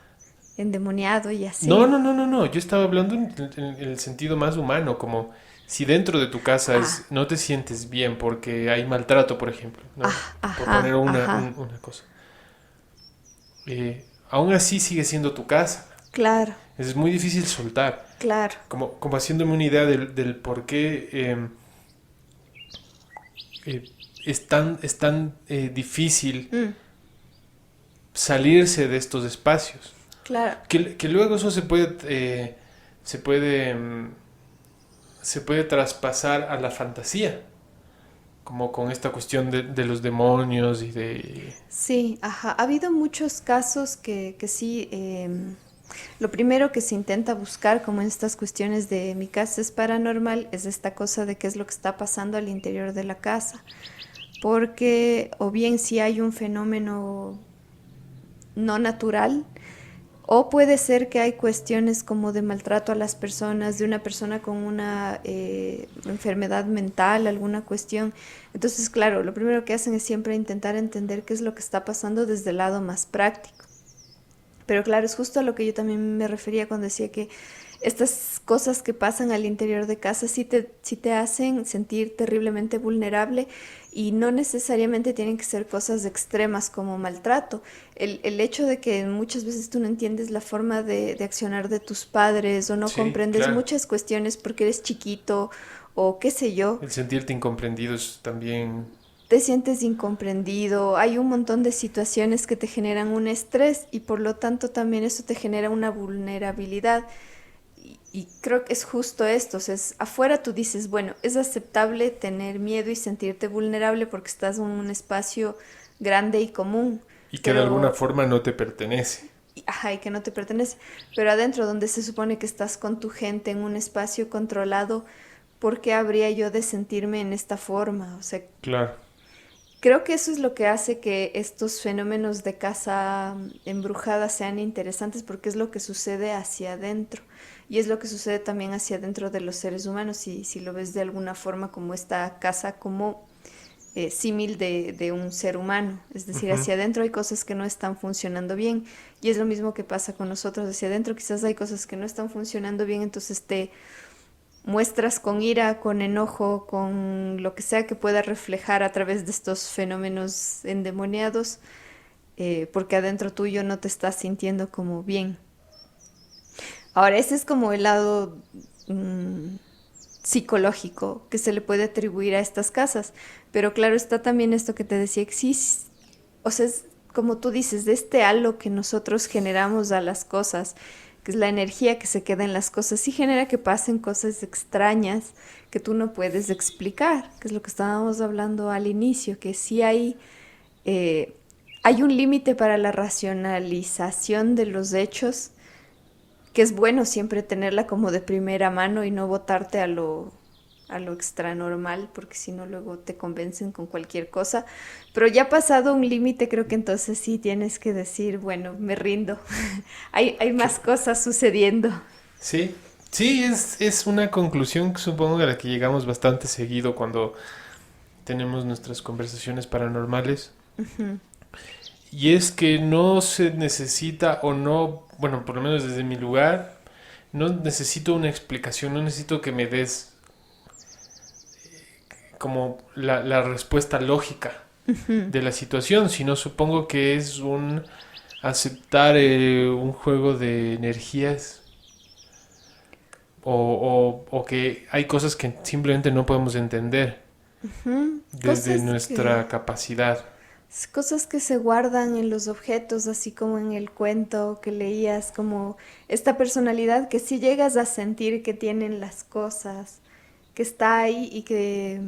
endemoniado y No, así. no, no, no, no. Yo estaba hablando en el sentido más humano, como si dentro de tu casa Ah, no te sientes bien porque hay maltrato, por ejemplo, ¿no? Por poner ajá, ajá, una cosa. Aún así sigue siendo tu casa. claro, Es muy difícil soltar. claro. Como haciéndome una idea del por qué eh, es tan difícil Mm, salirse de estos espacios. claro. Que luego eso se puede, se puede traspasar a la fantasía, como con esta cuestión de los demonios y de... Sí, ajá. Ha habido muchos casos que sí. Lo primero que se intenta buscar, como en estas cuestiones de mi casa es paranormal, es esta cosa de qué es lo que está pasando al interior de la casa. Porque, o bien si hay un fenómeno no natural, o puede ser que hay cuestiones como de maltrato a las personas, de una persona con una enfermedad mental, alguna cuestión. Entonces, claro, lo primero que hacen es siempre intentar entender qué es lo que está pasando desde el lado más práctico. Pero claro, es justo a lo que yo también me refería cuando decía que estas cosas que pasan al interior de casa sí te hacen sentir terriblemente vulnerable y no necesariamente tienen que ser cosas extremas como maltrato. El hecho de que muchas veces tú no entiendes la forma de accionar de tus padres o no Sí, comprendes claro. muchas cuestiones porque eres chiquito o qué sé yo, El sentirte incomprendido es también... te sientes incomprendido, hay un montón de situaciones que te generan un estrés y por lo tanto también eso te genera una vulnerabilidad. Y creo que es justo esto, o sea, afuera tú dices, bueno, es aceptable tener miedo y sentirte vulnerable porque estás en un espacio grande y común, Y que de alguna pero, forma no te pertenece. ajá, y que no te pertenece, pero adentro donde se supone que estás con tu gente en un espacio controlado, ¿por qué habría yo de sentirme en esta forma? O sea, Claro. creo que eso es lo que hace que estos fenómenos de casa embrujada sean interesantes porque es lo que sucede hacia adentro y es lo que sucede también hacia adentro de los seres humanos si lo ves de alguna forma como esta casa como símil de un ser humano, es decir, Ujú. hacia adentro hay cosas que no están funcionando bien y es lo mismo que pasa con nosotros, hacia adentro quizás hay cosas que no están funcionando bien, entonces te muestras con ira, con enojo, con lo que sea que pueda reflejar a través de estos fenómenos endemoniados, porque adentro tuyo no te estás sintiendo como bien. Ahora, ese es como el lado mm, psicológico que se le puede atribuir a estas casas, pero claro está también esto que te decía, que sí, o sea, es como tú dices, de este halo que nosotros generamos a las cosas, que es la energía que se queda en las cosas, sí genera que pasen cosas extrañas que tú no puedes explicar, que es lo que estábamos hablando al inicio, que sí eh, hay un límite para la racionalización de los hechos, que es bueno siempre tenerla como de primera mano y no botarte a lo extranormal, porque si no luego te convencen con cualquier cosa. Pero ya pasado un límite, creo que entonces sí tienes que decir, bueno, me rindo. Hay más cosas sucediendo. Sí, sí, es una conclusión que supongo a la que llegamos bastante seguido cuando tenemos nuestras conversaciones paranormales. Y es que no se necesita o no, bueno, por lo menos desde mi lugar, no necesito una explicación, no necesito que me des como la respuesta lógica de la situación, sino supongo que es un aceptar un juego de energías o que hay cosas que simplemente no podemos entender desde nuestra capacidad. Cosas que se guardan en los objetos, así como en el cuento que leías, como esta personalidad que sí llegas a sentir que tienen las cosas, que está ahí y que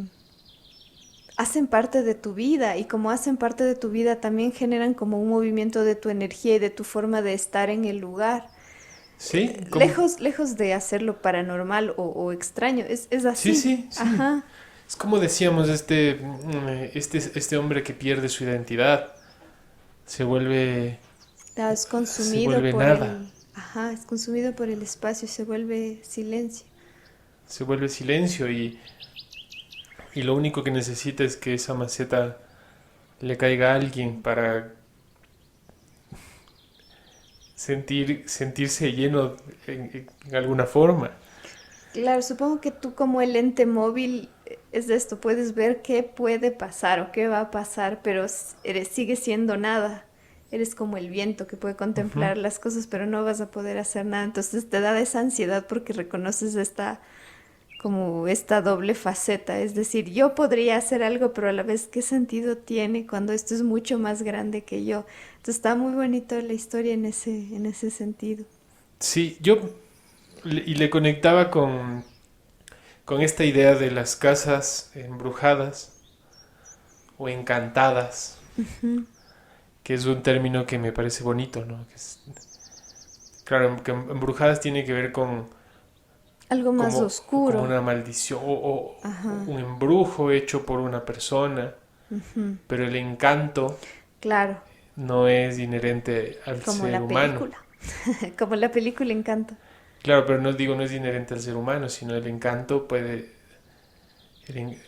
hacen parte de tu vida, y como hacen parte de tu vida también generan como un movimiento de tu energía y de tu forma de estar en el lugar. ¿Sí? Lejos de hacerlo paranormal o extraño, es así. Sí. Ajá. Es como decíamos, este hombre que pierde su identidad se vuelve, Es se consumido vuelve por nada, ajá, es consumido por el espacio y se vuelve silencio. se vuelve silencio y lo único que necesita es que esa maceta le caiga a alguien para sentirse lleno en alguna forma. Claro, supongo que tú como el ente móvil es de esto, puedes ver qué puede pasar o qué va a pasar, pero sigue siendo nada. Eres como el viento que puede Ujú. contemplar las cosas, pero no vas a poder hacer nada. Entonces te da esa ansiedad porque reconoces como esta doble faceta. Es decir, yo podría hacer algo, pero a la vez, ¿qué sentido tiene cuando esto es mucho más grande que yo? Entonces está muy bonito la historia en ese sentido. Sí, yo le conectaba con esta idea de las casas embrujadas o encantadas, que es un término que me parece bonito, ¿no? Claro, que embrujadas tiene que ver con Algo más como oscuro. una maldición o Ajá, un embrujo hecho por una persona, pero el encanto claro. no es inherente al Como ser la humano. película. Como la película Encanto. Claro, pero no digo no es inherente al ser humano, sino el encanto el en-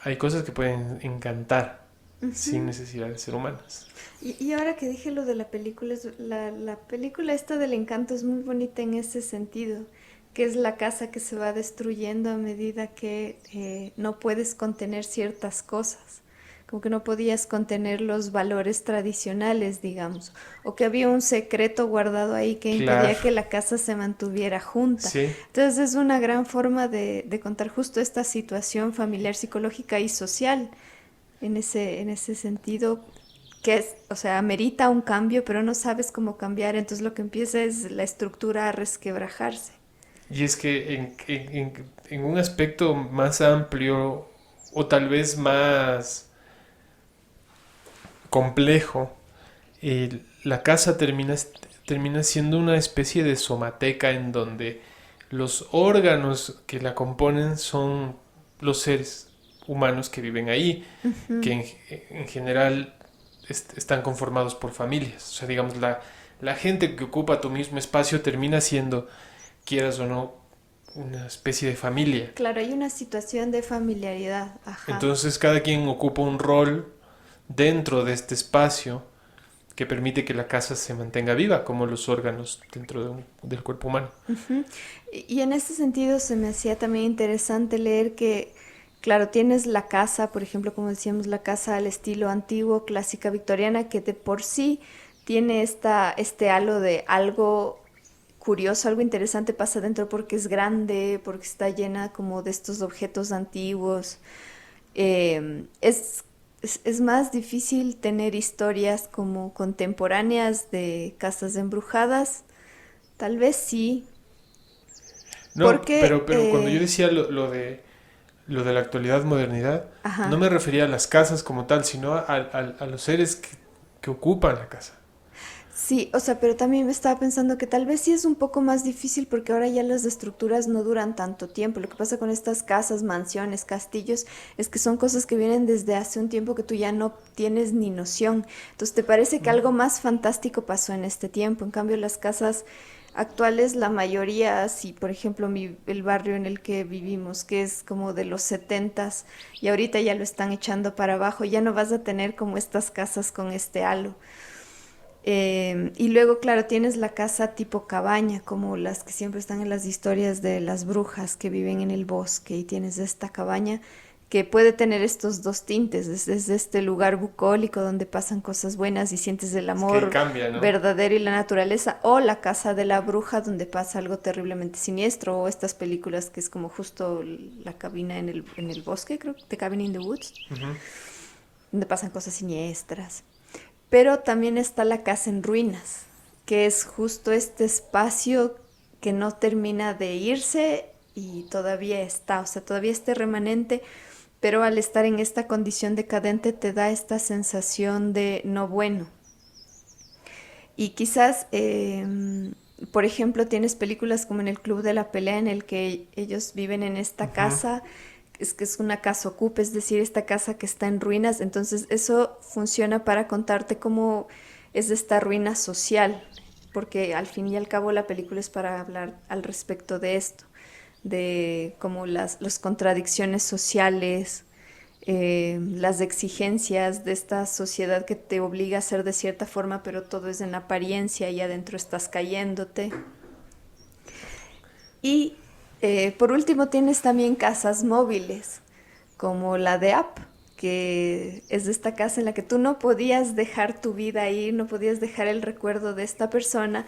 hay cosas que pueden encantar sin necesidad de ser humanas. Y ahora que dije lo de la película, la película esta del Encanto es muy bonita en ese sentido, que es la casa que se va destruyendo a medida que no puedes contener ciertas cosas. Como que no podías contener los valores tradicionales, digamos, o que había un secreto guardado ahí que Claro, impedía que la casa se mantuviera junta. sí. Entonces es una gran forma de contar justo esta situación familiar, psicológica y social en ese sentido, que es, o sea, amerita un cambio, pero no sabes cómo cambiar, entonces lo que empieza es la estructura a resquebrajarse. Y es que en un aspecto más amplio o tal vez más complejo, la casa termina siendo una especie de somateca en donde los órganos que la componen son los seres humanos que viven ahí, que en general están conformados por familias. O sea, digamos, la gente que ocupa tu mismo espacio termina siendo, quieras o no, una especie de familia. Claro, hay una situación de familiaridad, ajá. Entonces cada quien ocupa un rol dentro de este espacio que permite que la casa se mantenga viva, como los órganos dentro del cuerpo humano. Y en ese sentido se me hacía también interesante leer que, claro, tienes la casa, por ejemplo, como decíamos, la casa al estilo antiguo, clásica victoriana, que de por sí tiene este halo de algo curioso, algo interesante pasa dentro porque es grande, porque está llena como de estos objetos antiguos. Es más difícil tener historias como contemporáneas de casas embrujadas. Tal vez sí, No, porque... pero cuando yo decía lo de la actualidad, modernidad, no ajá. me refería a las casas como tal, sino a los seres que ocupan la casa. Sí, o sea, pero también me estaba pensando que tal vez sí es un poco más difícil porque ahora ya las estructuras no duran tanto tiempo. Lo que pasa con estas casas, mansiones, castillos, es que son cosas que vienen desde hace un tiempo que tú ya no tienes ni noción. Entonces, ¿te parece que algo más fantástico pasó en este tiempo? En cambio, las casas actuales, la mayoría, si por ejemplo el barrio en el que vivimos, que es como de los setentas, y ahorita ya lo están echando para abajo, ya no vas a tener como estas casas con este halo. Y luego, claro, tienes la casa tipo cabaña, como las que siempre están en las historias de las brujas que viven en el bosque, y tienes esta cabaña que puede tener estos dos tintes, es este lugar bucólico donde pasan cosas buenas y sientes el Es que amor cambia, ¿no? verdadero y la naturaleza, o la casa de la bruja donde pasa algo terriblemente siniestro, o estas películas que es como justo la cabina en el bosque, creo, The Cabin in the Woods, Ujú. donde pasan cosas siniestras. Pero también está la casa en ruinas, que es justo este espacio que no termina de irse y todavía está, o sea, todavía este remanente, pero al estar en esta condición decadente te da esta sensación de no bueno. Y quizás, por ejemplo, tienes películas como en El Club de la Pelea, en el que ellos viven en esta Ujú. casa, es que es una casa ocupa, es decir, esta casa que está en ruinas. Entonces eso funciona para contarte cómo es esta ruina social, porque al fin y al cabo la película es para hablar al respecto de esto, de cómo las contradicciones sociales, las exigencias de esta sociedad que te obliga a ser de cierta forma, pero todo es en apariencia y adentro estás cayéndote. Y por último tienes también casas móviles, como la de App, que es de esta casa en la que tú no podías dejar tu vida ahí, no podías dejar el recuerdo de esta persona,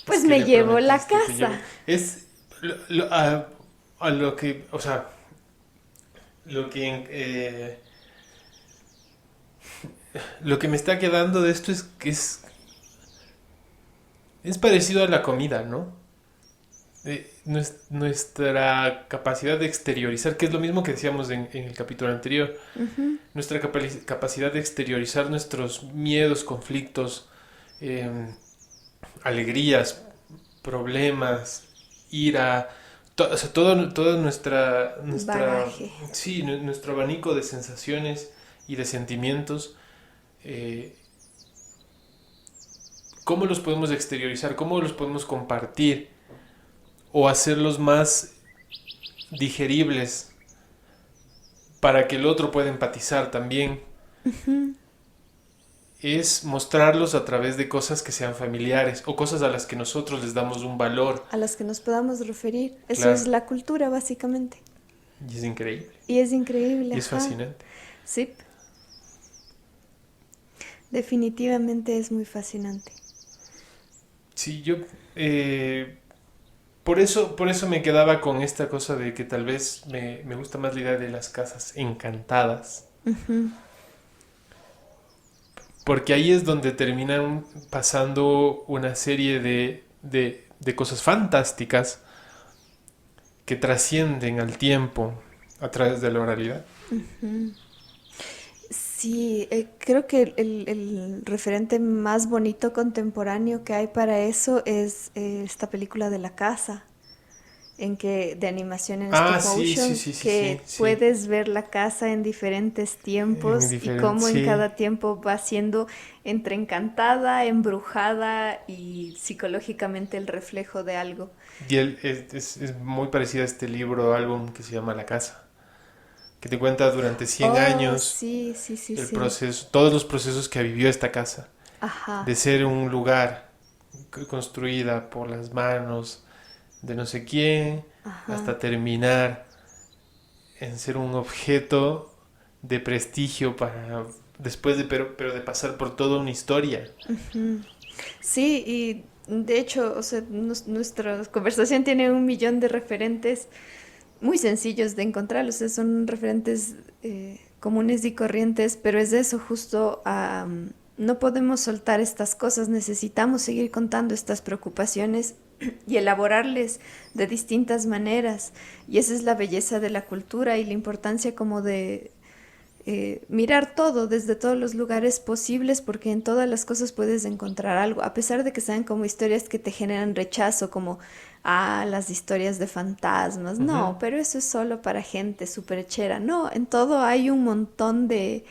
Es pues que me le llevo la prometiste, te casa. llevo. Es a lo que, o sea, lo que, lo que me está quedando de esto es que es parecido a la comida, ¿no? Nuestra capacidad de exteriorizar, que es lo mismo que decíamos en el capítulo anterior, Ujú. nuestra capacidad de exteriorizar nuestros miedos, conflictos, eh, alegrías, problemas, ira, o sea, toda Bagaje. sí, nuestro abanico de sensaciones y de sentimientos, eh, ¿cómo los podemos exteriorizar? ¿Cómo los podemos compartir? O hacerlos más digeribles para que el otro pueda empatizar también. Es mostrarlos a través de cosas que sean familiares o cosas a las que nosotros les damos un valor. A las que nos podamos referir. Eso Claro. es la cultura, básicamente. Y es increíble. Y es increíble, Y es ajá. fascinante. Sí, definitivamente es muy fascinante. Sí, yo por eso me quedaba con esta cosa de que tal vez me gusta más la idea de las casas encantadas. Ujú. Porque ahí es donde terminan pasando una serie de cosas fantásticas que trascienden al tiempo a través de la oralidad. Sí, creo que el referente más bonito contemporáneo que hay para eso es esta película de La Casa, de animación en Ah, stop sí, sí, motion, sí, sí, sí, que sí. puedes ver la casa en diferentes En tiempos y diferente, cómo en sí. cada tiempo va siendo entre encantada, embrujada y psicológicamente el reflejo de algo. Y él es muy parecido a este libro, álbum que se llama La Casa, que te cuenta durante 100 Oh, años sí, sí, sí, el sí. proceso, todos los procesos que vivió esta casa, Ajá, de ser un lugar construida por las manos de no sé quién, ajá. hasta terminar en ser un objeto de prestigio para después de pero de pasar por toda una historia. Ujú. Sí, y de hecho, o sea, nuestra conversación tiene un millón de referentes muy sencillos de encontrar, o sea, son referentes comunes y corrientes, pero es eso, justo, no podemos soltar estas cosas, necesitamos seguir contando estas preocupaciones y elaborarles de distintas maneras, y esa es la belleza de la cultura y la importancia como de mirar todo desde todos los lugares posibles, porque en todas las cosas puedes encontrar algo, a pesar de que sean como historias que te generan rechazo, como, las historias de fantasmas. No, pero eso es solo para gente súper hechera. No, en todo hay un montón de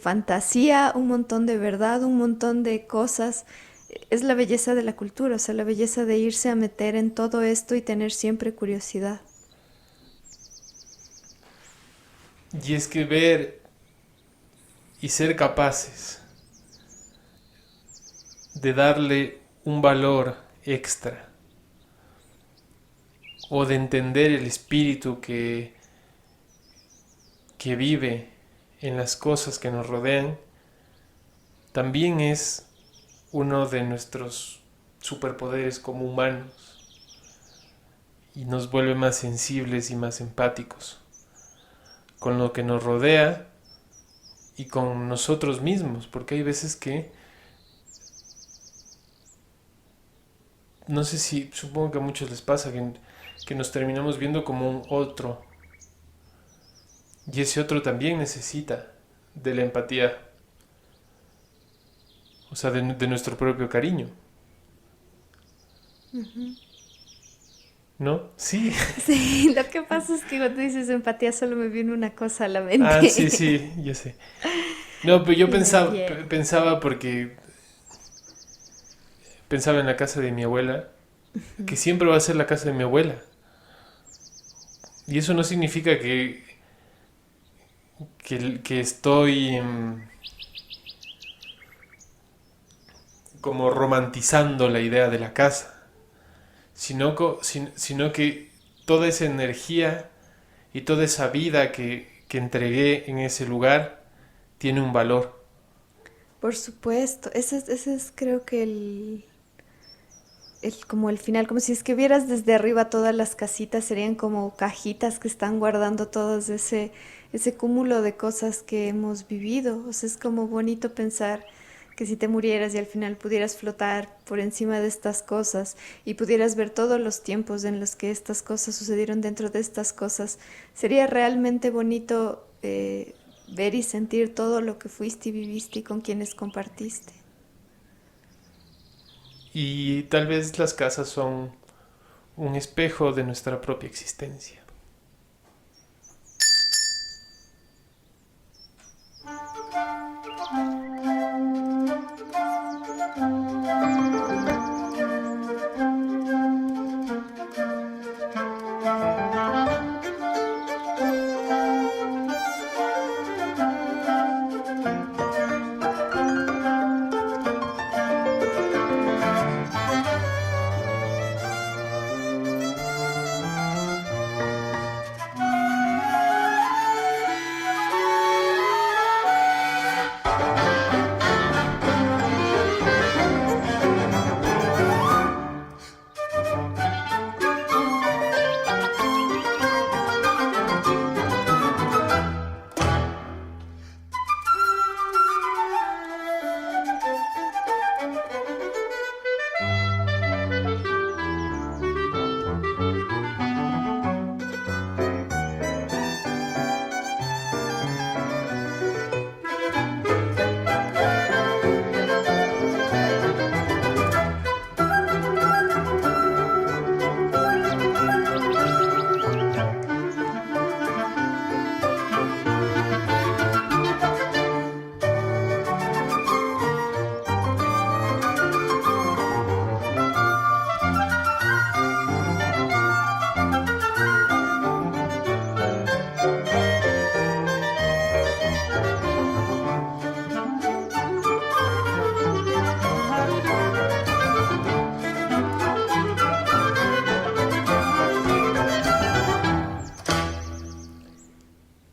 fantasía, un montón de verdad, un montón de cosas. Es la belleza de la cultura, o sea, la belleza de irse a meter en todo esto y tener siempre curiosidad. Y es que ver y ser capaces de darle un valor extra o de entender el espíritu que vive en las cosas que nos rodean, también es uno de nuestros superpoderes como humanos y nos vuelve más sensibles y más empáticos con lo que nos rodea y con nosotros mismos, porque hay veces que, no sé si, supongo que a muchos les pasa, que nos terminamos viendo como un otro, y ese otro también necesita de la empatía, o sea, de nuestro propio cariño. ¿No? Sí. Sí, lo que pasa es que cuando dices empatía solo me viene una cosa a la mente. Ah, sí, yo sé. No, pero yo pensaba porque pensaba en la casa de mi abuela, que siempre va a ser la casa de mi abuela. Y eso no significa que estoy como romantizando la idea de la casa, sino que toda esa energía y toda esa vida que entregué en ese lugar tiene un valor. Por supuesto, ese es creo que como el final, como si es que vieras desde arriba todas las casitas, serían como cajitas que están guardando todos ese cúmulo de cosas que hemos vivido. O sea, es como bonito pensar que si te murieras y al final pudieras flotar por encima de estas cosas y pudieras ver todos los tiempos en los que estas cosas sucedieron dentro de estas cosas, sería realmente bonito ver y sentir todo lo que fuiste y viviste y con quienes compartiste. Y tal vez las casas son un espejo de nuestra propia existencia.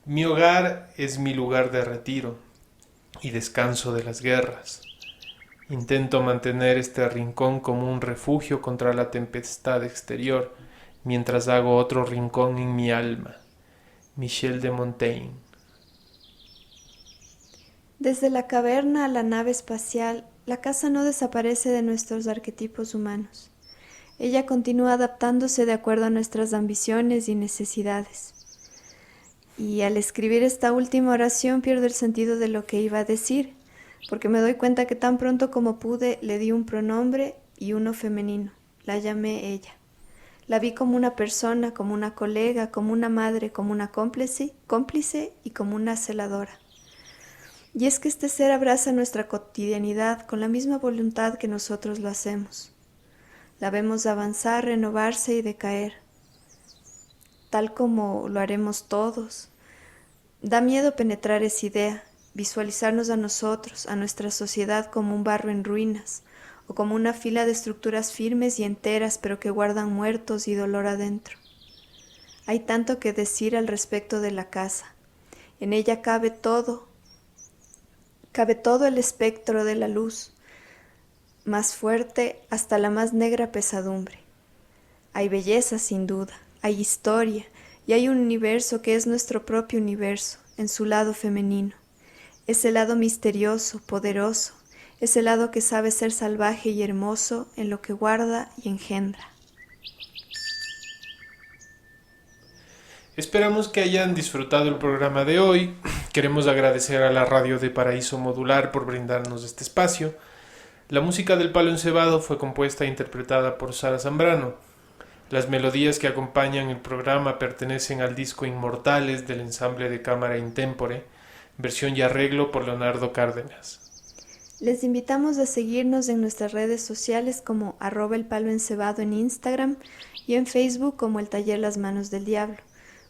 Mi hogar es mi lugar de retiro y descanso de las guerras. Intento mantener este rincón como un refugio contra la tempestad exterior, mientras hago otro rincón en mi alma. Michel de Montaigne. Desde la caverna a la nave espacial, la casa no desaparece de nuestros arquetipos humanos. Ella continúa adaptándose de acuerdo a nuestras ambiciones y necesidades. Y al escribir esta última oración pierdo el sentido de lo que iba a decir, porque me doy cuenta que tan pronto como pude le di un pronombre y uno femenino. La llamé ella. La vi como una persona, como una colega, como una madre, como una cómplice y como una celadora. Y es que este ser abraza nuestra cotidianidad con la misma voluntad que nosotros lo hacemos. La vemos avanzar, renovarse y decaer, tal como lo haremos todos. Da miedo penetrar esa idea, visualizarnos a nosotros, a nuestra sociedad como un barro en ruinas, o como una fila de estructuras firmes y enteras pero que guardan muertos y dolor adentro. Hay tanto que decir al respecto de la casa. En ella cabe todo el espectro de la luz, más fuerte hasta la más negra pesadumbre. Hay belleza sin duda, hay historia, y hay un universo que es nuestro propio universo, en su lado femenino. Ese lado misterioso, poderoso, ese lado que sabe ser salvaje y hermoso en lo que guarda y engendra. Esperamos que hayan disfrutado el programa de hoy. Queremos agradecer a la radio de Paraíso Modular por brindarnos este espacio. La música del Palo Encebado fue compuesta e interpretada por Sara Zambrano. Las melodías que acompañan el programa pertenecen al disco Inmortales del ensamble de cámara Intempore, versión y arreglo por Leonardo Cárdenas. Les invitamos a seguirnos en nuestras redes sociales como @elpaloencebado en Instagram y en Facebook como El Taller Las Manos del Diablo.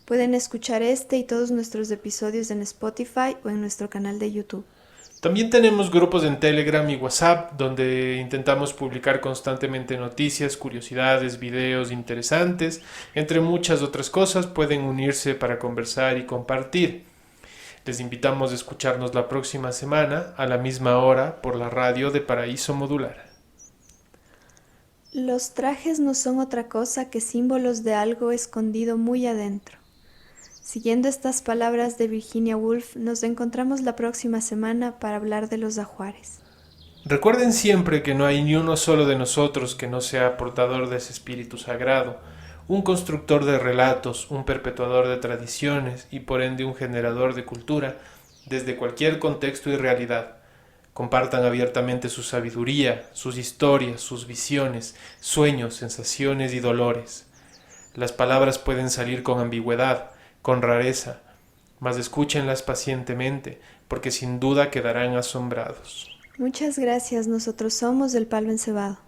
Pueden escuchar este y todos nuestros episodios en Spotify o en nuestro canal de YouTube. También tenemos grupos en Telegram y WhatsApp donde intentamos publicar constantemente noticias, curiosidades, videos interesantes, entre muchas otras cosas. Pueden unirse para conversar y compartir. Les invitamos a escucharnos la próxima semana a la misma hora por la radio de Paraíso Modular. Los trajes no son otra cosa que símbolos de algo escondido muy adentro. Siguiendo estas palabras de Virginia Woolf, nos encontramos la próxima semana para hablar de los ajuares. Recuerden siempre que no hay ni uno solo de nosotros que no sea portador de ese espíritu sagrado, un constructor de relatos, un perpetuador de tradiciones y por ende un generador de cultura desde cualquier contexto y realidad. Compartan abiertamente su sabiduría, sus historias, sus visiones, sueños, sensaciones y dolores. Las palabras pueden salir con ambigüedad, con rareza, mas escúchenlas pacientemente, porque sin duda quedarán asombrados. Muchas gracias, nosotros somos El Palo Encebado.